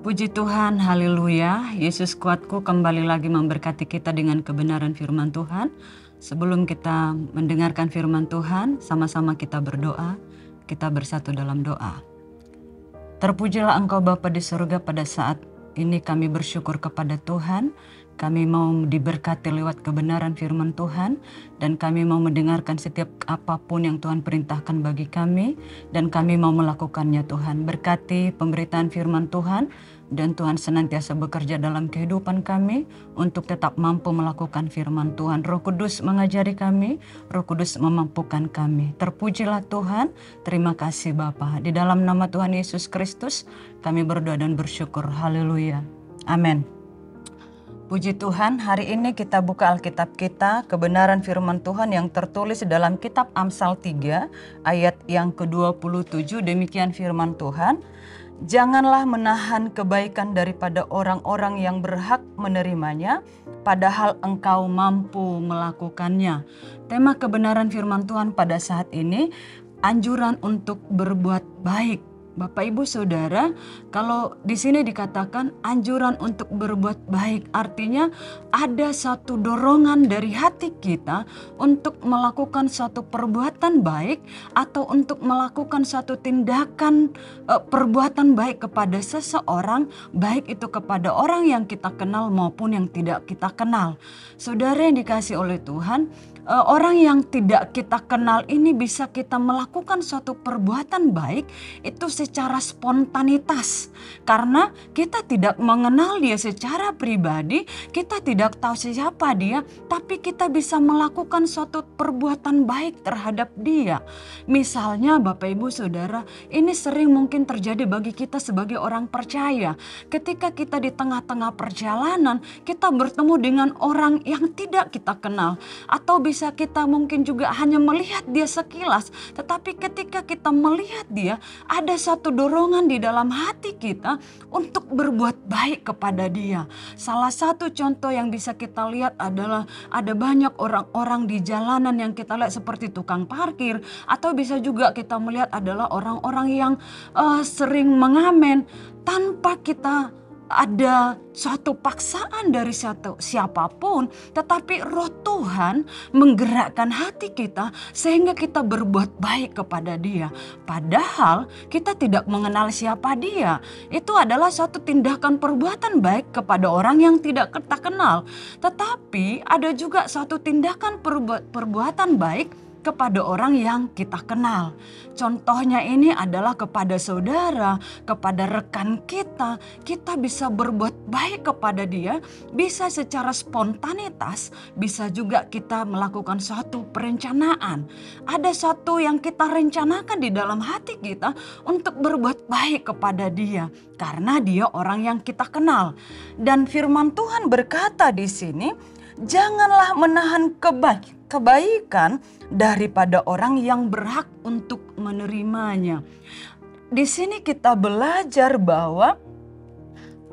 Puji Tuhan, haleluya. Yesus kuatku kembali lagi memberkati kita dengan kebenaran firman Tuhan. Sebelum kita mendengarkan firman Tuhan, sama-sama kita berdoa. Kita bersatu dalam doa. Terpujilah Engkau Bapa di surga, pada saat ini kami bersyukur kepada Tuhan. Kami mau diberkati lewat kebenaran firman Tuhan, dan kami mau mendengarkan setiap apapun yang Tuhan perintahkan bagi kami, dan kami mau melakukannya. Tuhan berkati pemberitaan firman Tuhan, dan Tuhan senantiasa bekerja dalam kehidupan kami untuk tetap mampu melakukan firman Tuhan. Roh Kudus mengajari kami, Roh Kudus memampukan kami. Terpujilah Tuhan, terima kasih Bapa. Di dalam nama Tuhan Yesus Kristus kami berdoa dan bersyukur. Haleluya. Amin. Puji Tuhan, hari ini kita buka Alkitab kita, kebenaran firman Tuhan yang tertulis dalam kitab Amsal 3 ayat yang ke-27. Demikian firman Tuhan. Janganlah menahan kebaikan daripada orang-orang yang berhak menerimanya, padahal engkau mampu melakukannya. Tema kebenaran firman Tuhan pada saat ini, anjuran untuk berbuat baik. Bapak Ibu Saudara, kalau di sini dikatakan anjuran untuk berbuat baik, artinya ada satu dorongan dari hati kita untuk melakukan suatu perbuatan baik atau untuk melakukan suatu tindakan perbuatan baik kepada seseorang, baik itu kepada orang yang kita kenal maupun yang tidak kita kenal. Saudara yang dikasih oleh Tuhan, orang yang tidak kita kenal ini bisa kita melakukan suatu perbuatan baik itu secara spontanitas. Karena kita tidak mengenal dia secara pribadi, kita tidak tahu siapa dia, tapi kita bisa melakukan suatu perbuatan baik terhadap dia. Misalnya Bapak Ibu Saudara, ini sering mungkin terjadi bagi kita sebagai orang percaya. Ketika kita di tengah-tengah perjalanan, kita bertemu dengan orang yang tidak kita kenal, atau bisa kita mungkin juga hanya melihat dia sekilas, tetapi ketika kita melihat dia, ada satu dorongan di dalam hati kita untuk berbuat baik kepada dia. Salah satu contoh yang bisa kita lihat adalah ada banyak orang-orang di jalanan yang kita lihat seperti tukang parkir, atau bisa juga kita melihat adalah orang-orang yang sering mengamen tanpa kita ada suatu paksaan dari siapapun, tetapi roh Tuhan menggerakkan hati kita sehingga kita berbuat baik kepada dia. Padahal kita tidak mengenal siapa dia. Itu adalah suatu tindakan perbuatan baik kepada orang yang tidak kita kenal. Tetapi ada juga suatu tindakan perbuatan baik kepada orang yang kita kenal. Contohnya ini adalah kepada saudara, kepada rekan kita. Kita bisa berbuat baik kepada dia, bisa secara spontanitas, bisa juga kita melakukan suatu perencanaan. Ada satu yang kita rencanakan di dalam hati kita untuk berbuat baik kepada dia, karena dia orang yang kita kenal. Dan firman Tuhan berkata di sini, janganlah menahan kebaikan daripada orang yang berhak untuk menerimanya. Di sini kita belajar bahwa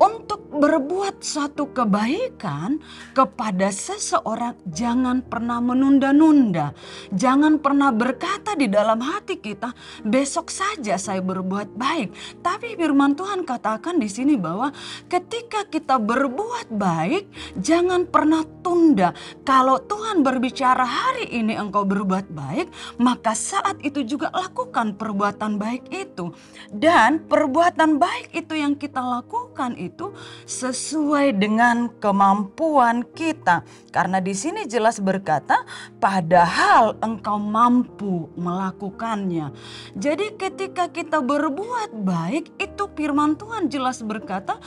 untuk berbuat suatu kebaikan kepada seseorang, jangan pernah menunda-nunda. Jangan pernah berkata di dalam hati kita, besok saja saya berbuat baik. Tapi firman Tuhan katakan di sini bahwa ketika kita berbuat baik, jangan pernah tunda. Kalau Tuhan berbicara hari ini engkau berbuat baik, maka saat itu juga lakukan perbuatan baik itu. Dan perbuatan baik itu yang kita lakukan itu sesuai dengan kemampuan kita. Karena di sini jelas berkata, padahal engkau mampu melakukannya. Jadi ketika kita berbuat baik, itu firman Tuhan jelas berkata,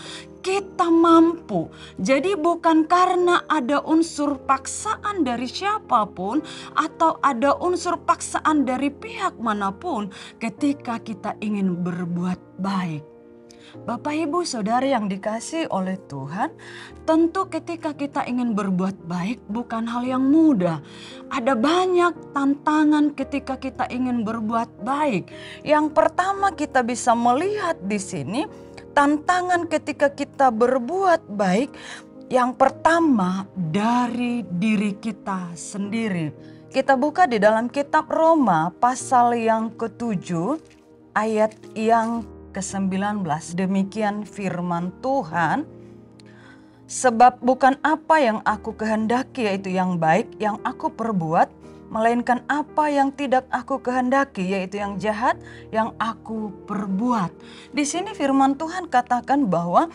kita mampu. Jadi bukan karena ada unsur paksaan dari siapapun atau ada unsur paksaan dari pihak manapun ketika kita ingin berbuat baik. Bapak Ibu Saudara yang dikasihi oleh Tuhan, tentu ketika kita ingin berbuat baik bukan hal yang mudah. Ada banyak tantangan ketika kita ingin berbuat baik. Yang pertama kita bisa melihat di sini, tantangan ketika kita berbuat baik, yang pertama dari diri kita sendiri. Kita buka di dalam kitab Roma pasal yang ke-7 ayat yang ke-19. Demikian firman Tuhan. Sebab bukan apa yang aku kehendaki yaitu yang baik yang aku perbuat, melainkan apa yang tidak aku kehendaki yaitu yang jahat yang aku perbuat. Di sini firman Tuhan katakan bahwa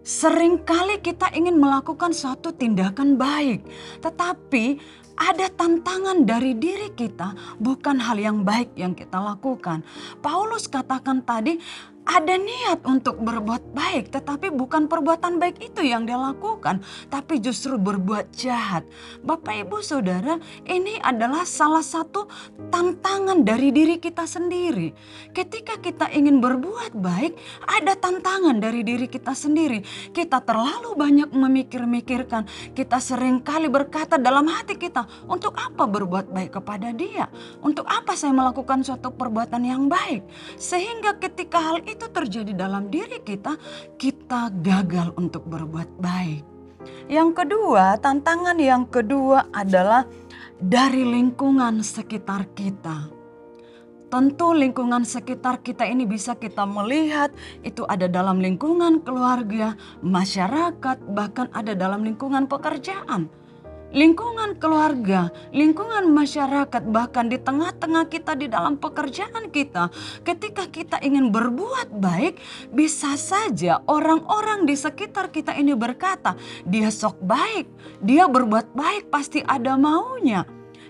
seringkali kita ingin melakukan suatu tindakan baik, tetapi ada tantangan dari diri kita, bukan hal yang baik yang kita lakukan. Paulus katakan tadi, ada niat untuk berbuat baik, tetapi bukan perbuatan baik itu yang dia lakukan, tapi justru berbuat jahat. Bapak, Ibu, Saudara, ini adalah salah satu tantangan dari diri kita sendiri. Ketika kita ingin berbuat baik, ada tantangan dari diri kita sendiri. Kita terlalu banyak memikir-mikirkan. Kita seringkali berkata dalam hati kita, untuk apa berbuat baik kepada dia? Untuk apa saya melakukan suatu perbuatan yang baik? Sehingga ketika hal itu terjadi dalam diri kita, kita gagal untuk berbuat baik. Yang kedua, tantangan yang kedua adalah dari lingkungan sekitar kita. Tentu lingkungan sekitar kita ini bisa kita melihat itu ada dalam lingkungan keluarga, masyarakat, bahkan ada dalam lingkungan pekerjaan. Lingkungan keluarga, lingkungan masyarakat, bahkan di tengah-tengah kita di dalam pekerjaan kita. Ketika kita ingin berbuat baik, bisa saja orang-orang di sekitar kita ini berkata, dia sok baik, dia berbuat baik pasti ada maunya.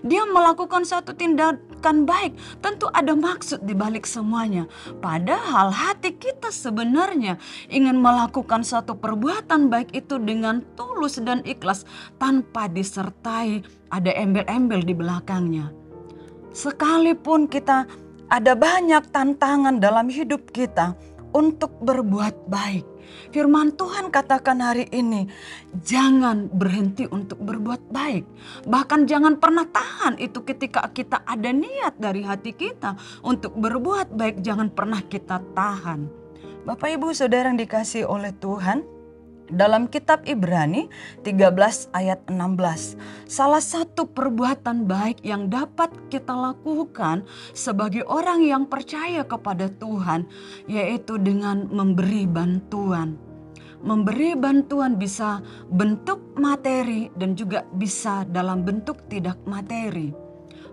Dia melakukan suatu tindakan baik, tentu ada maksud di balik semuanya. Padahal hati kita sebenarnya ingin melakukan suatu perbuatan baik itu dengan tulus dan ikhlas tanpa disertai ada embel-embel di belakangnya. Sekalipun kita ada banyak tantangan dalam hidup kita untuk berbuat baik, firman Tuhan katakan hari ini, jangan berhenti untuk berbuat baik. Bahkan jangan pernah tahan itu ketika kita ada niat dari hati kita untuk berbuat baik, jangan pernah kita tahan. Bapak, Ibu, Saudara yang dikasihi oleh Tuhan, dalam kitab Ibrani 13 ayat 16, salah satu perbuatan baik yang dapat kita lakukan sebagai orang yang percaya kepada Tuhan, yaitu dengan memberi bantuan. Memberi bantuan bisa bentuk materi dan juga bisa dalam bentuk tidak materi.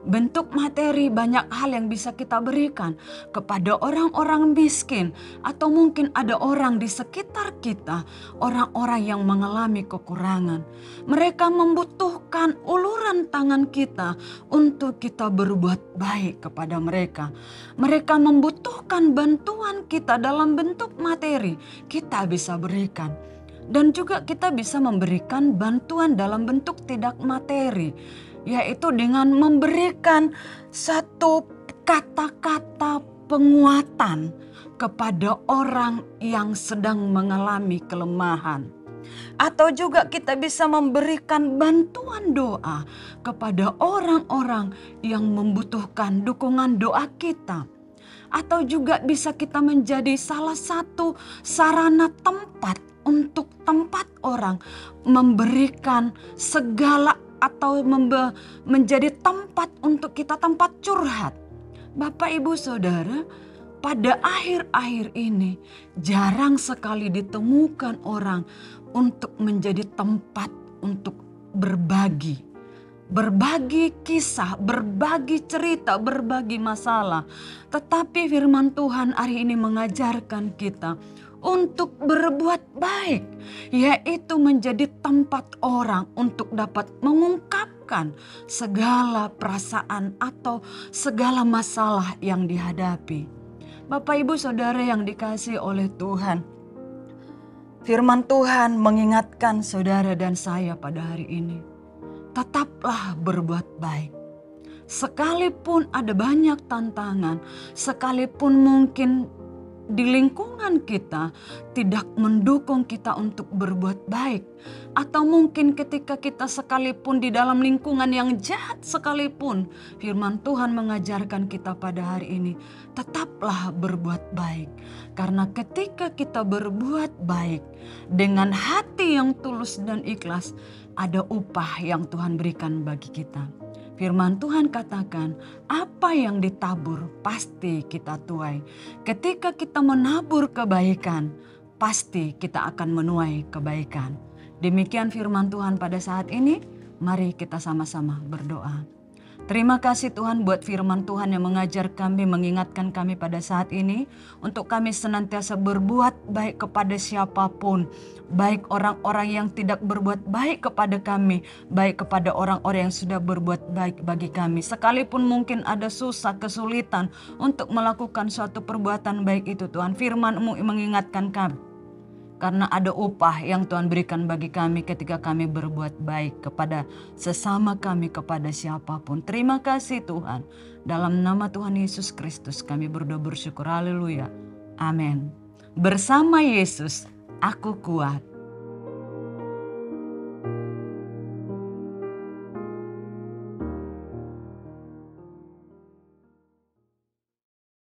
Bentuk materi banyak hal yang bisa kita berikan kepada orang-orang miskin, atau mungkin ada orang di sekitar kita, orang-orang yang mengalami kekurangan. Mereka membutuhkan uluran tangan kita untuk kita berbuat baik kepada mereka. Mereka membutuhkan bantuan kita dalam bentuk materi, kita bisa berikan. Dan juga kita bisa memberikan bantuan dalam bentuk tidak materi, yaitu dengan memberikan satu kata-kata penguatan kepada orang yang sedang mengalami kelemahan. Atau juga kita bisa memberikan bantuan doa kepada orang-orang yang membutuhkan dukungan doa kita. Atau juga bisa kita menjadi salah satu sarana tempat untuk tempat orang memberikan segala atau menjadi tempat untuk kita, tempat curhat. Bapak, Ibu, Saudara, pada akhir-akhir ini jarang sekali ditemukan orang untuk menjadi tempat untuk berbagi. Berbagi kisah, berbagi cerita, berbagi masalah. Tetapi firman Tuhan hari ini mengajarkan kita untuk berbuat baik, yaitu menjadi tempat orang untuk dapat mengungkapkan segala perasaan atau segala masalah yang dihadapi. Bapak, Ibu, Saudara yang dikasihi oleh Tuhan, firman Tuhan mengingatkan saudara dan saya pada hari ini, tetaplah berbuat baik. Sekalipun ada banyak tantangan, sekalipun mungkin di lingkungan kita tidak mendukung kita untuk berbuat baik, atau mungkin ketika kita sekalipun di dalam lingkungan yang jahat sekalipun, firman Tuhan mengajarkan kita pada hari ini, tetaplah berbuat baik. Karena ketika kita berbuat baik dengan hati yang tulus dan ikhlas, ada upah yang Tuhan berikan bagi kita. Firman Tuhan katakan, apa yang ditabur pasti kita tuai. Ketika kita menabur kebaikan, pasti kita akan menuai kebaikan. Demikian firman Tuhan pada saat ini. Mari kita sama-sama berdoa. Terima kasih Tuhan buat firman Tuhan yang mengajar kami, mengingatkan kami pada saat ini. Untuk kami senantiasa berbuat baik kepada siapapun. Baik orang-orang yang tidak berbuat baik kepada kami. Baik kepada orang-orang yang sudah berbuat baik bagi kami. Sekalipun mungkin ada susah, kesulitan untuk melakukan suatu perbuatan baik itu Tuhan. Firman-Mu mengingatkan kami. Karena ada upah yang Tuhan berikan bagi kami ketika kami berbuat baik kepada sesama kami, kepada siapapun. Terima kasih Tuhan. Dalam nama Tuhan Yesus Kristus kami berdoa bersyukur. Haleluya. Amin. Bersama Yesus, aku kuat.